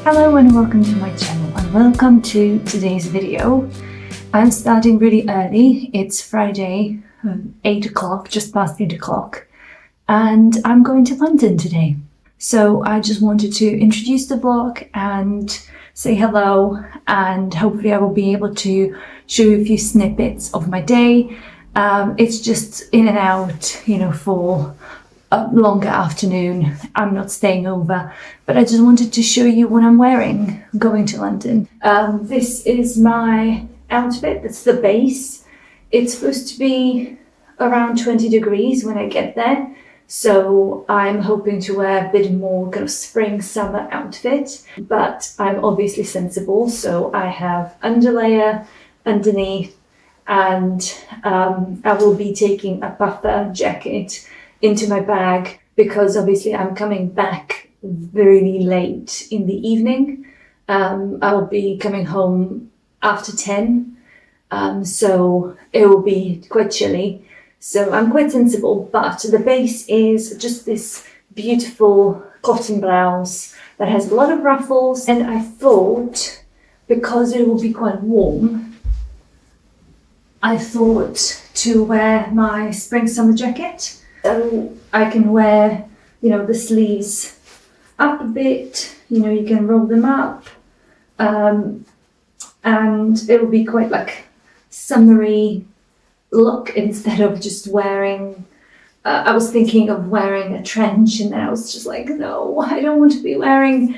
Hello and welcome to my channel and welcome to today's video. I'm starting really early. It's Friday, 8 o'clock, just past 8 o'clock, and I'm going to London today. So I just wanted to introduce the vlog and say hello, and hopefully I will be able to show you a few snippets of my day. It's just in and out, for a longer afternoon. I'm not staying over, but I just wanted to show you what I'm wearing going to London. This is my outfit. That's the base. It's supposed to be around 20 degrees when I get there, so I'm hoping to wear a bit more kind of spring summer outfit, but I'm obviously sensible, so I have underlayer underneath, and I will be taking a puffer jacket into my bag because obviously I'm coming back really late in the evening. I'll be coming home after 10, so it will be quite chilly. So I'm quite sensible, but the base is just this beautiful cotton blouse that has a lot of ruffles, and I thought because it will be quite warm, I thought to wear my spring summer jacket. So I can wear, the sleeves up a bit, you can roll them up, and it will be quite like summery look instead of just wearing, I was thinking of wearing a trench, and then I was just like, no, I don't want to be wearing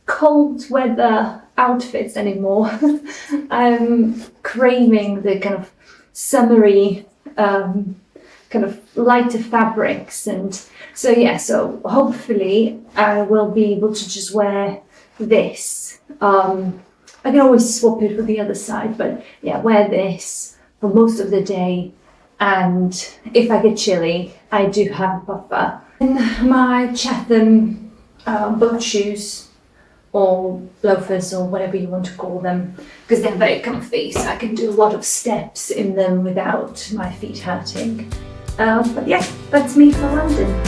cold weather outfits anymore. I'm craving the kind of summery, kind of lighter fabrics, and so hopefully I will be able to just wear this. I can always swap it with the other side, but yeah, wear this for most of the day, and if I get chilly, I do have a puffer. And my Chatham boat shoes, or loafers, or whatever you want to call them, because they're very comfy, so I can do a lot of steps in them without my feet hurting. But yeah, that's me for London.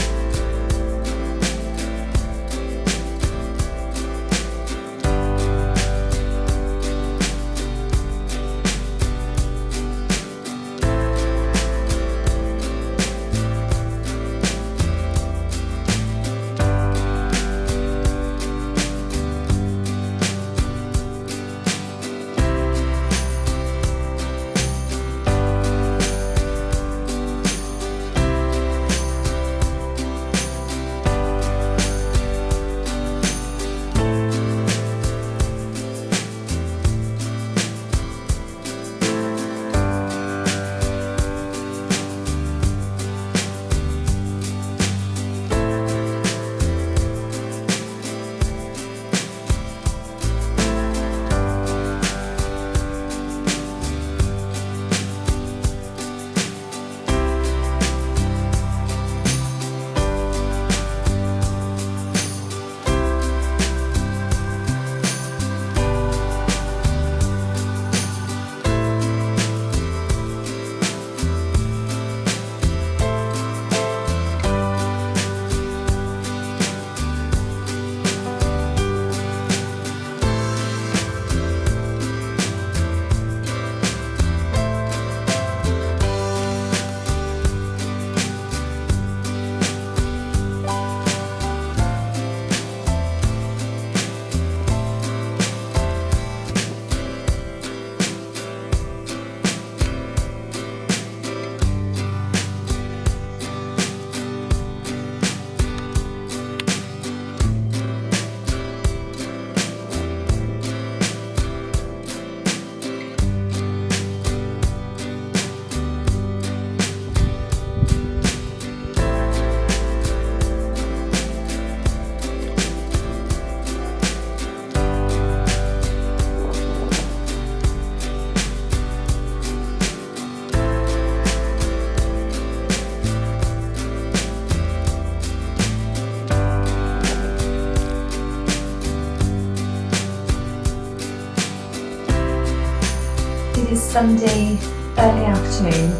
It is Sunday early afternoon,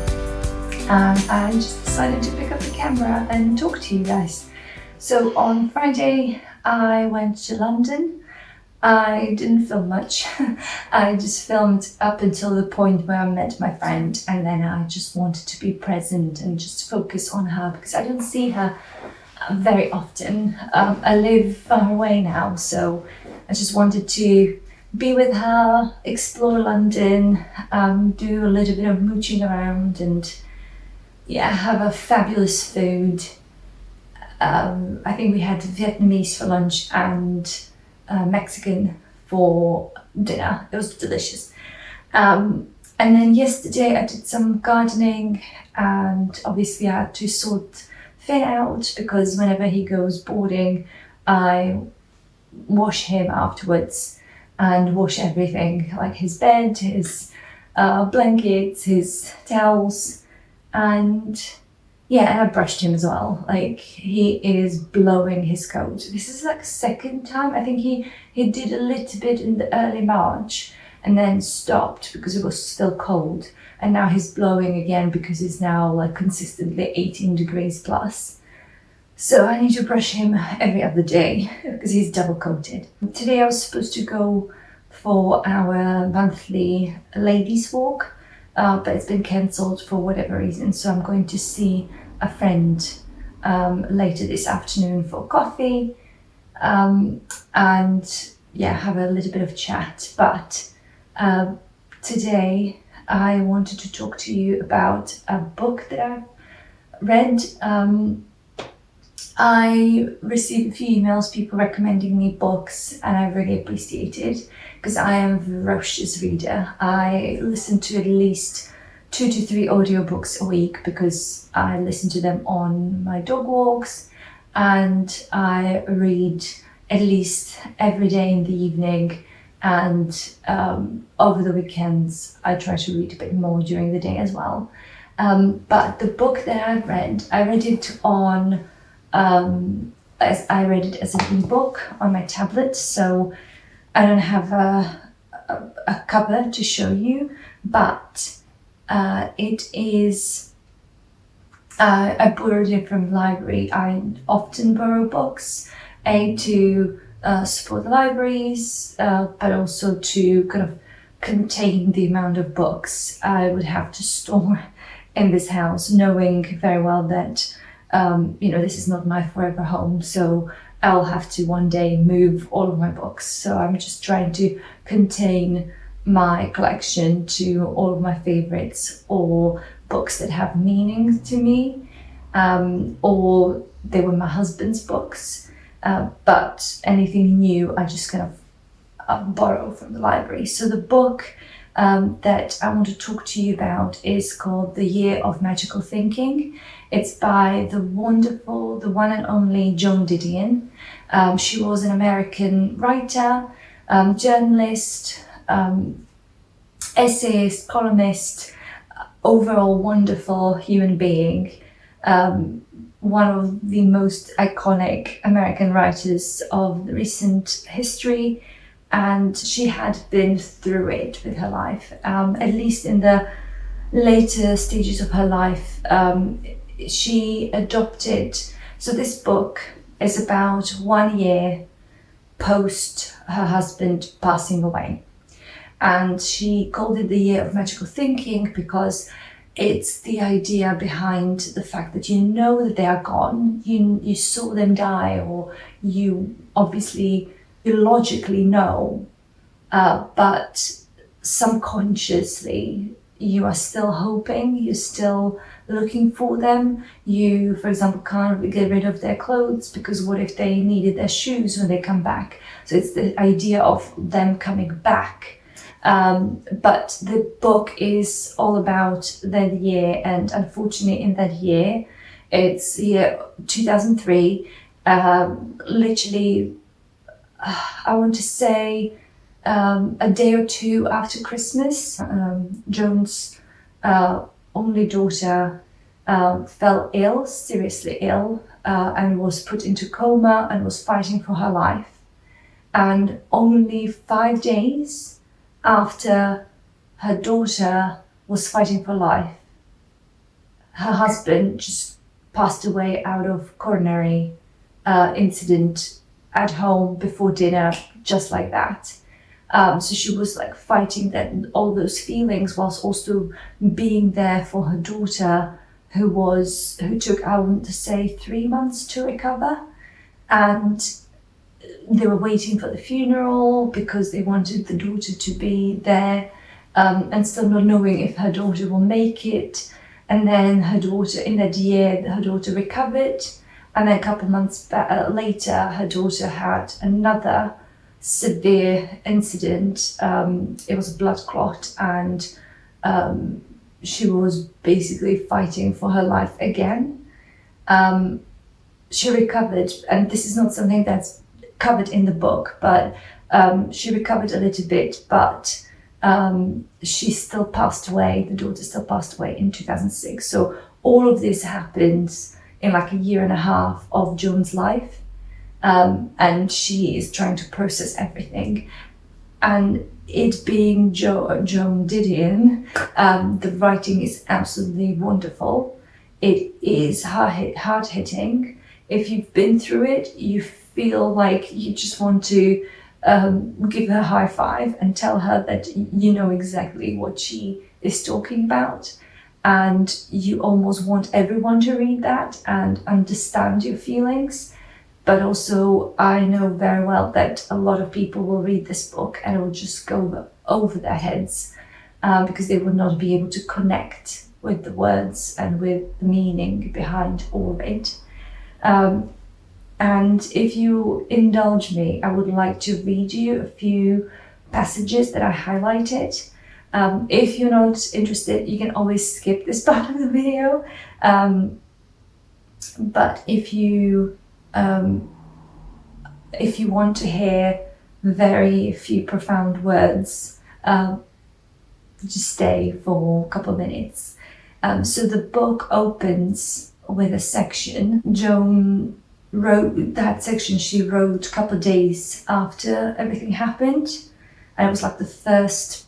and I just decided to pick up the camera and talk to you guys. So on Friday I went to London. I didn't film much. I just filmed up until the point where I met my friend, and then I just wanted to be present and just focus on her because I don't see her very often. I live far away now, so I just wanted to be with her, explore London, do a little bit of mooching around, and yeah, have a fabulous food. I think we had Vietnamese for lunch and Mexican for dinner. It was delicious. And then yesterday I did some gardening, and obviously I had to sort Finn out because whenever he goes boarding, I wash him afterwards and wash everything, like his bed, his blankets, his towels, and yeah, and I brushed him as well. Like, he is blowing his coat. This is like second time. I think he did a little bit in the early March and then stopped because it was still cold. And now he's blowing again because it's now like consistently 18 degrees plus. So I need to brush him every other day because he's double coated. Today I was supposed to go for our monthly ladies walk, but it's been cancelled for whatever reason. So I'm going to see a friend later this afternoon for coffee, and yeah, have a little bit of chat. But today I wanted to talk to you about a book that I've read. I received a few emails, people recommending me books, and I really appreciate it because I am a voracious reader. I listen to at least 2 to 3 audiobooks a week because I listen to them on my dog walks, and I read at least every day in the evening, and over the weekends I try to read a bit more during the day as well. But the book that I read it on as I read it as an ebook on my tablet, so I don't have a cover to show you, but it is, I borrowed it from the library. I often borrow books, to support the libraries, but also to kind of contain the amount of books I would have to store in this house, knowing very well that this is not my forever home, so I'll have to one day move all of my books. So I'm just trying to contain my collection to all of my favorites, or books that have meaning to me, or they were my husband's books, but anything new I just kind of borrow from the library. So the book that I want to talk to you about is called The Year of Magical Thinking. It's by the wonderful, the one and only Joan Didion. She was an American writer, journalist, essayist, columnist, overall wonderful human being. One of the most iconic American writers of the recent history. And she had been through it with her life, at least in the later stages of her life. She adopted, so this book is about 1 year post her husband passing away. And she called it the Year of Magical Thinking because it's the idea behind the fact that you know that they are gone, you saw them die, or you logically know, but subconsciously you are still hoping, you're still looking for them. You, for example, can't get rid of their clothes because what if they needed their shoes when they come back? So it's the idea of them coming back. But the book is all about that year, and unfortunately in that year, it's year 2003, literally I want to say a day or two after Christmas, Joan's only daughter fell ill, seriously ill, and was put into coma and was fighting for her life. And only 5 days after her daughter was fighting for life, her husband just passed away out of coronary incident at home before dinner, just like that. So she was like fighting that all those feelings whilst also being there for her daughter, who took, I want to say, 3 months to recover. And they were waiting for the funeral because they wanted the daughter to be there, and still not knowing if her daughter will make it. And then her daughter, in that year, her daughter recovered. And then a couple months later, her daughter had another severe incident. It was a blood clot, and she was basically fighting for her life again. She recovered, and this is not something that's covered in the book, but she recovered a little bit, but she still passed away. The daughter still passed away in 2006. So all of this happens in like a year and a half of Joan's life, and she is trying to process everything. And it being Joan Didion, the writing is absolutely wonderful. It is hard-hitting. If you've been through it, you feel like you just want to give her a high five and tell her that you know exactly what she is talking about. And you almost want everyone to read that and understand your feelings. But also, I know very well that a lot of people will read this book and it will just go over their heads because they will not be able to connect with the words and with the meaning behind all of it. And if you indulge me, I would like to read you a few passages that I highlighted. If you're not interested, you can always skip this part of the video. But if you want to hear very few profound words, just stay for a couple of minutes. So the book opens with a section. Joan wrote that section, she wrote a couple of days after everything happened. And it was like the first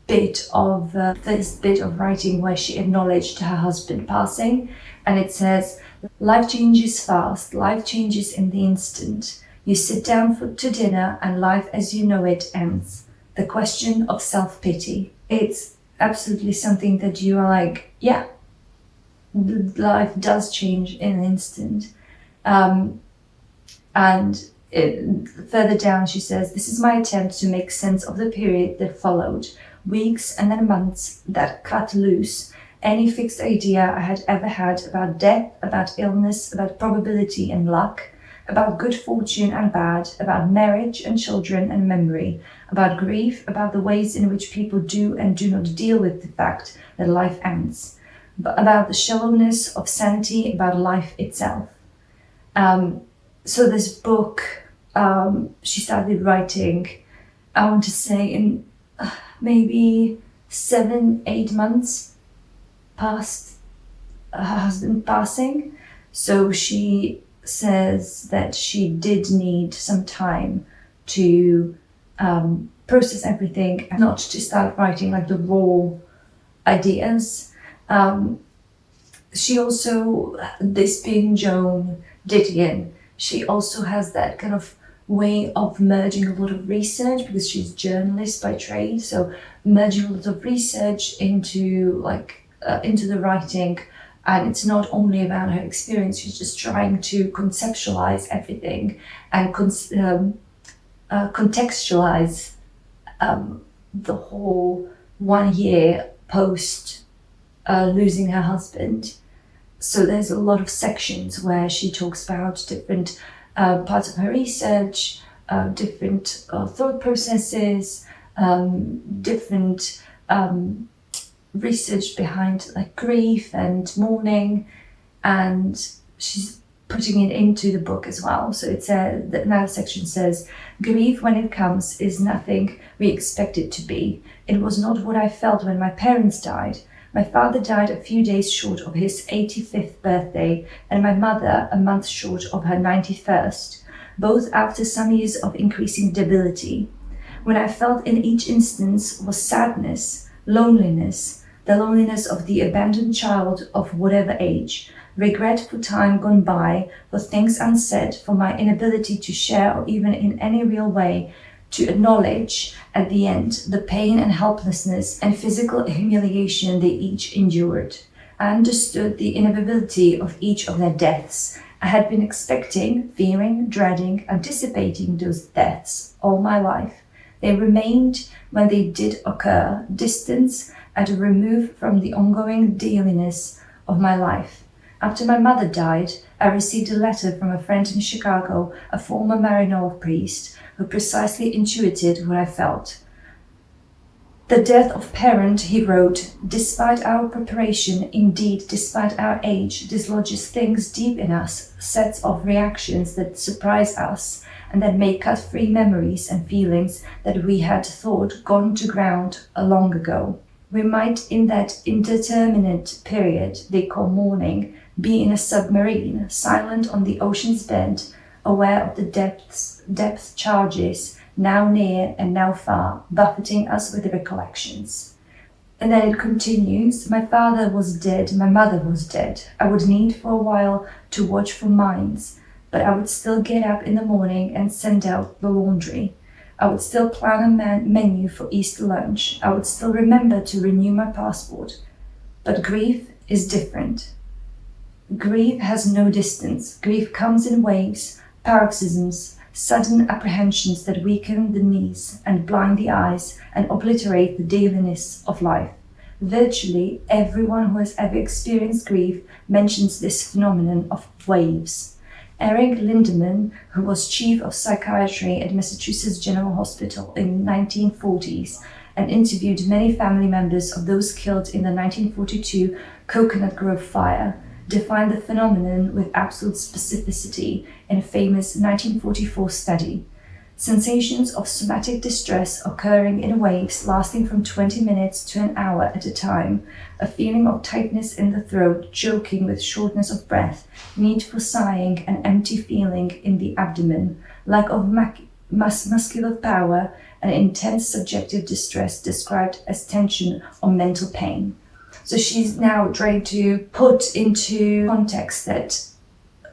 bit of writing where she acknowledged her husband passing. And it says, "Life changes fast, life changes in the instant. You sit down to dinner and life as you know it ends. The question of self-pity." It's absolutely something that you are like, yeah, life does change in an instant. Further down she says, "This is my attempt to make sense of the period that followed, weeks and then months that cut loose any fixed idea I had ever had about death, about illness, about probability and luck, about good fortune and bad, about marriage and children and memory, about grief, about the ways in which people do and do not deal with the fact that life ends, about the shallowness of sanity, about life itself." So this book, she started writing, I want to say in maybe 7-8 months past her husband passing. So she says that she did need some time to process everything, and not to start writing like the raw ideas. She also, this being Joan Didion, she also has that kind of way of merging a lot of research, because she's a journalist by trade, so merging a lot of research into the writing. And it's not only about her experience, she's just trying to conceptualize everything and contextualize the whole 1 year post losing her husband. So there's a lot of sections where she talks about different parts of her research, different thought processes, different research behind like grief and mourning, and she's putting it into the book as well. So it says, another section says, "Grief, when it comes, is nothing we expect it to be. It was not what I felt when my parents died. My father died a few days short of his 85th birthday, and my mother a month short of her 91st, both after some years of increasing debility. When I felt in each instance was sadness, loneliness, the loneliness of the abandoned child of whatever age, regret for time gone by, for things unsaid, for my inability to share or even in any real way to acknowledge at the end the pain and helplessness and physical humiliation they each endured. I understood the inevitability of each of their deaths. I had been expecting, fearing, dreading, anticipating those deaths all my life. They remained, when they did occur, distant and removed from the ongoing dailiness of my life. After my mother died, I received a letter from a friend in Chicago, a former Maryknoll priest, who precisely intuited what I felt. The death of parent, he wrote, despite our preparation, indeed despite our age, dislodges things deep in us, sets of reactions that surprise us and that may cut free memories and feelings that we had thought gone to ground long ago. We might, in that indeterminate period they call morning, be in a submarine, silent on the ocean's bed, aware of the depth charges, now near and now far, buffeting us with recollections. And then it continues, my father was dead, my mother was dead. I would need for a while to watch for mines, but I would still get up in the morning and send out the laundry. I would still plan a menu for Easter lunch. I would still remember to renew my passport. But grief is different. Grief has no distance. Grief comes in waves, paroxysms, sudden apprehensions that weaken the knees and blind the eyes and obliterate the dailiness of life. Virtually everyone who has ever experienced grief mentions this phenomenon of waves. Eric Lindemann, who was chief of psychiatry at Massachusetts General Hospital in the 1940s and interviewed many family members of those killed in the 1942 Coconut Grove fire, defined the phenomenon with absolute specificity in a famous 1944 study. Sensations of somatic distress occurring in waves lasting from 20 minutes to an hour at a time, a feeling of tightness in the throat, choking with shortness of breath, need for sighing, an empty feeling in the abdomen, lack of muscular power, and intense subjective distress described as tension or mental pain. So she's now trying to put into context that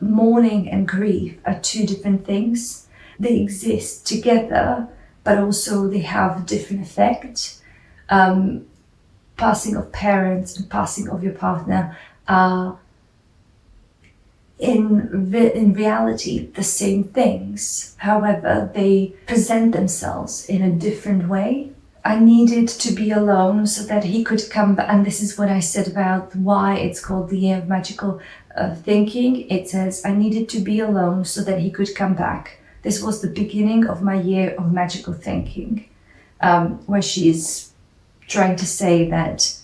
mourning and grief are two different things. They exist together, but also they have different effects. Passing of parents and passing of your partner are in reality the same things. However, they present themselves in a different way. I needed to be alone so that he could come back. And this is what I said about why it's called the Year of Magical Thinking. It says, I needed to be alone so that he could come back. This was the beginning of my year of magical thinking, where she's trying to say that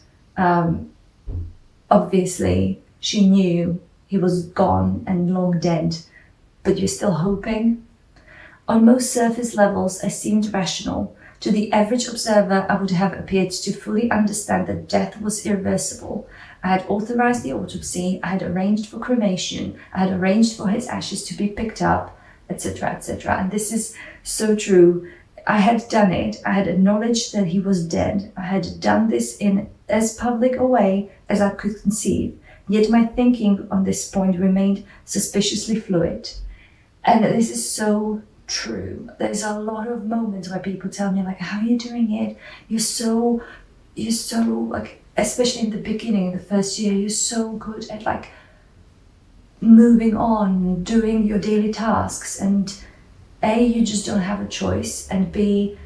obviously she knew he was gone and long dead, but you're still hoping. On most surface levels, I seemed rational. To the average observer, I would have appeared to fully understand that death was irreversible. I had authorized the autopsy, I had arranged for cremation, I had arranged for his ashes to be picked up, etc., etc. And this is so true. I had done it. I had acknowledged that he was dead. I had done this in as public a way as I could conceive. Yet my thinking on this point remained suspiciously fluid. And this is so true. There's a lot of moments where people tell me, like, how are you doing it? You're so like, especially in the beginning, in the first year, you're so good at like moving on, doing your daily tasks, and A, you just don't have a choice, and B,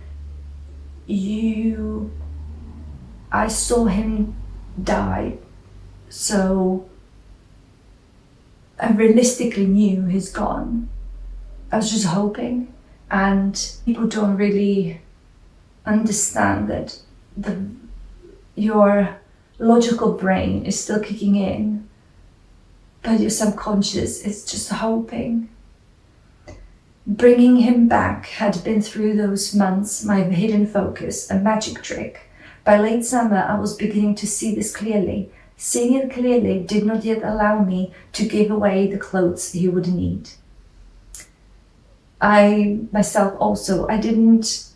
I saw him die, so I realistically knew he's gone. I was just hoping, and people don't really understand that your logical brain is still kicking in, but your subconscious is just hoping. Bringing him back had been through those months my hidden focus, a magic trick. By late summer, I was beginning to see this clearly. Seeing it clearly did not yet allow me to give away the clothes he would need. I myself also, I didn't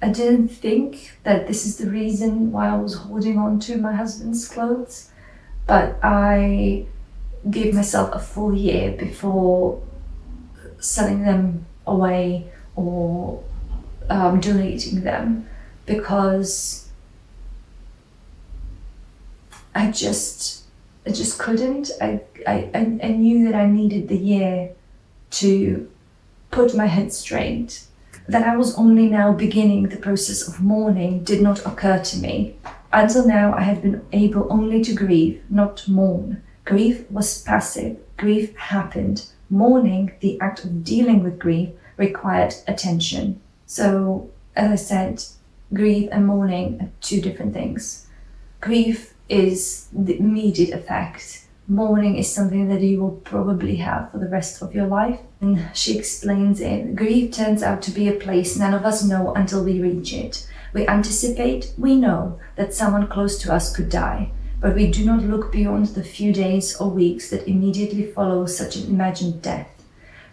think that this is the reason why I was holding on to my husband's clothes, but I gave myself a full year before selling them away or donating them, because I just couldn't. I knew that I needed the year to put my head straight. That I was only now beginning the process of mourning did not occur to me. Until now, I had been able only to grieve, not mourn. Grief was passive. Grief happened. Mourning, the act of dealing with grief, required attention. So, as I said, grief and mourning are two different things. Grief is the immediate effect. Mourning is something that you will probably have for the rest of your life. And she explains it. Grief turns out to be a place none of us know until we reach it. We anticipate, we know that someone close to us could die, but we do not look beyond the few days or weeks that immediately follow such an imagined death.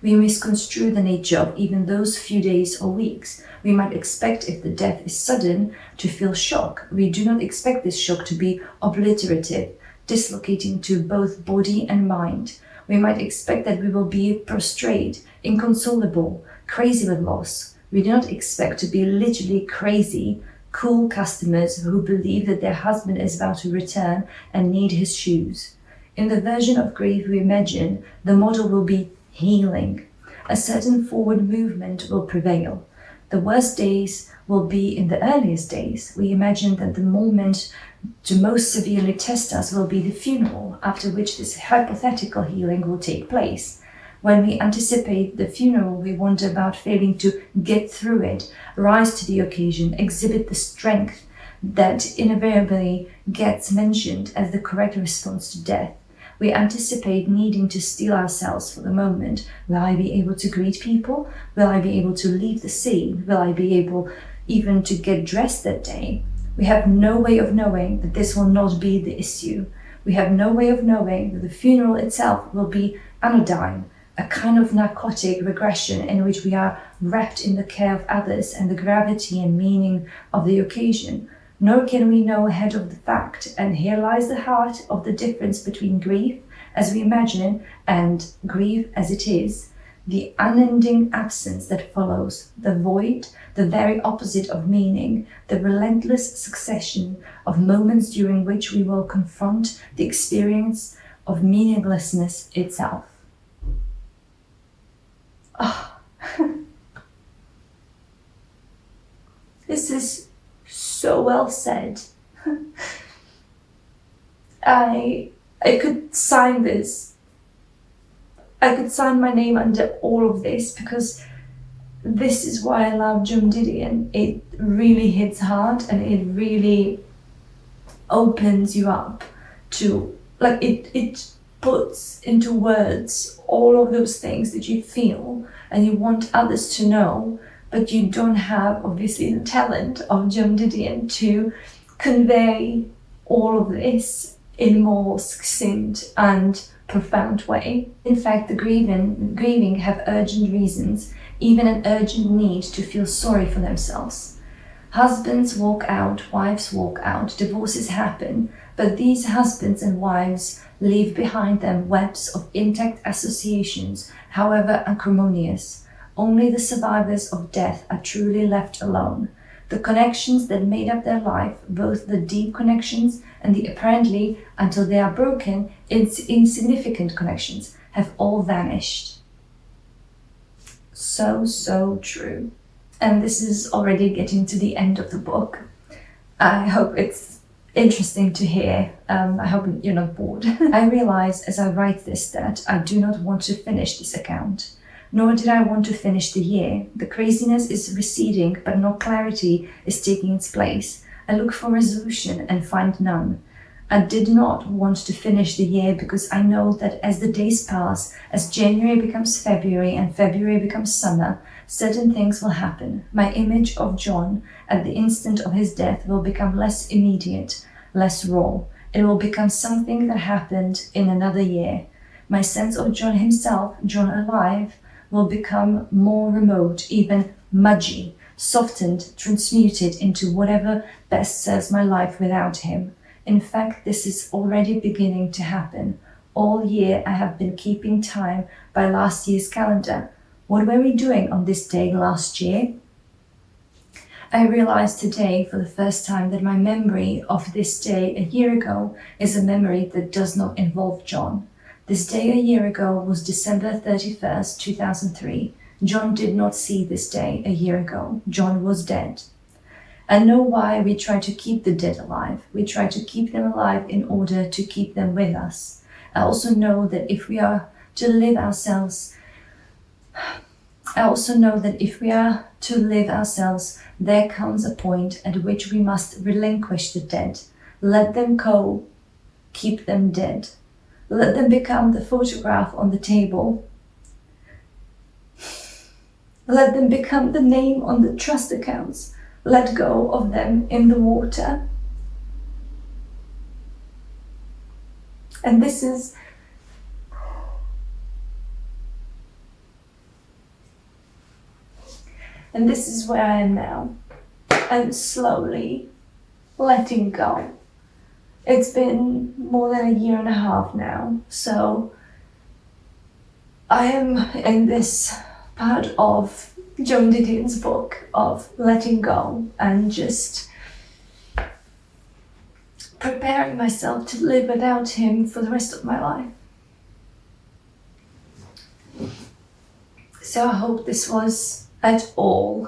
We misconstrue the nature of even those few days or weeks. We might expect, if the death is sudden, to feel shock. We do not expect this shock to be obliterative, dislocating to both body and mind. We might expect that we will be prostrate, inconsolable, crazy with loss. We do not expect to be literally crazy, cool customers who believe that their husband is about to return and need his shoes. In the version of grief we imagine, the model will be healing. A certain forward movement will prevail. The worst days will be in the earliest days. We imagine that the moment to most severely test us will be the funeral, after which this hypothetical healing will take place. When we anticipate the funeral, we wonder about failing to get through it, rise to the occasion, exhibit the strength that invariably gets mentioned as the correct response to death. We anticipate needing to steel ourselves for the moment. Will I be able to greet people? Will I be able to leave the scene? Will I be able even to get dressed that day? We have no way of knowing that this will not be the issue. We have no way of knowing that the funeral itself will be anodyne, a kind of narcotic regression in which we are wrapped in the care of others and the gravity and meaning of the occasion. Nor can we know ahead of the fact, and here lies the heart of the difference between grief as we imagine and grief as it is, the unending absence that follows, the void, the very opposite of meaning, the relentless succession of moments during which we will confront the experience of meaninglessness itself. Oh. This is so well said. I could sign this. I could sign my name under all of this, because this is why I love Joan Didion. It really hits hard and it really opens you up to, like, it puts into words all of those things that you feel and you want others to know, but you don't have, obviously, the talent of Joan Didion to convey all of this in a more succinct and profound way. In fact, the grieving have urgent reasons, even an urgent need to feel sorry for themselves. Husbands walk out, wives walk out, divorces happen, but these husbands and wives leave behind them webs of intact associations, however acrimonious. Only the survivors of death are truly left alone. The connections that made up their life, both the deep connections and the apparently, until they are broken, insignificant connections, have all vanished. So true. And this is already getting to the end of the book. I hope it's interesting to hear. I hope you're not bored. I realize as I write this that I do not want to finish this account. Nor did I want to finish the year. The craziness is receding, but no clarity is taking its place. I look for resolution and find none. I did not want to finish the year because I know that as the days pass, as January becomes February and February becomes summer, certain things will happen. My image of John at the instant of his death will become less immediate, less raw. It will become something that happened in another year. My sense of John himself, John alive, will become more remote, even mudgy, softened, transmuted into whatever best serves my life without him. In fact, this is already beginning to happen. all year I have been keeping time by last year's calendar. What were we doing on this day last year? I realized today for the first time that my memory of this day a year ago is a memory that does not involve John. This day a year ago was December 31st, 2003. John did not see this day a year ago. John was dead. I know why we try to keep the dead alive. We try to keep them alive in order to keep them with us. I also know that if we are to live ourselves, there comes a point at which we must relinquish the dead. Let them go, keep them dead. Let them become the photograph on the table. Let them become the name on the trust accounts. Let go of them in the water. And this is where I am now. I'm slowly letting go. It's been more than a year and a half now, so I am in this part of Joan Didion's book of letting go and just preparing myself to live without him for the rest of my life. So I hope this was at all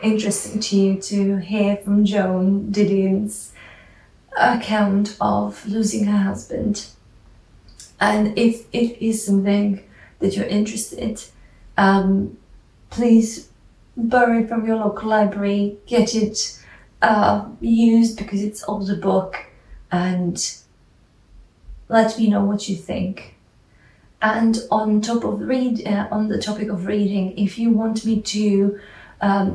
interesting to you to hear from Joan Didion's account of losing her husband. And if it is something that you're interested, please borrow it from your local library, get it used because it's older book, and let me know what you think. And on the topic of reading, if you want me to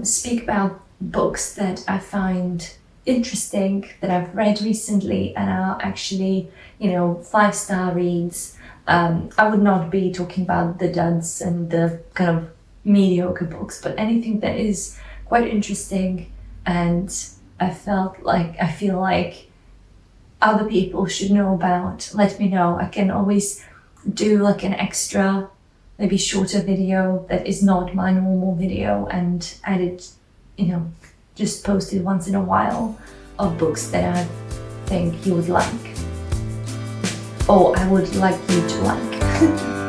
speak about books that I find interesting, that I've read recently and are actually, 5-star reads, I would not be talking about the duds and the kind of mediocre books, but anything that is quite interesting and I feel like other people should know about, let me know. I can always do like an extra, maybe shorter video that is not my normal video and edit, just post it once in a while of books that I think you would like, or I would like you to like.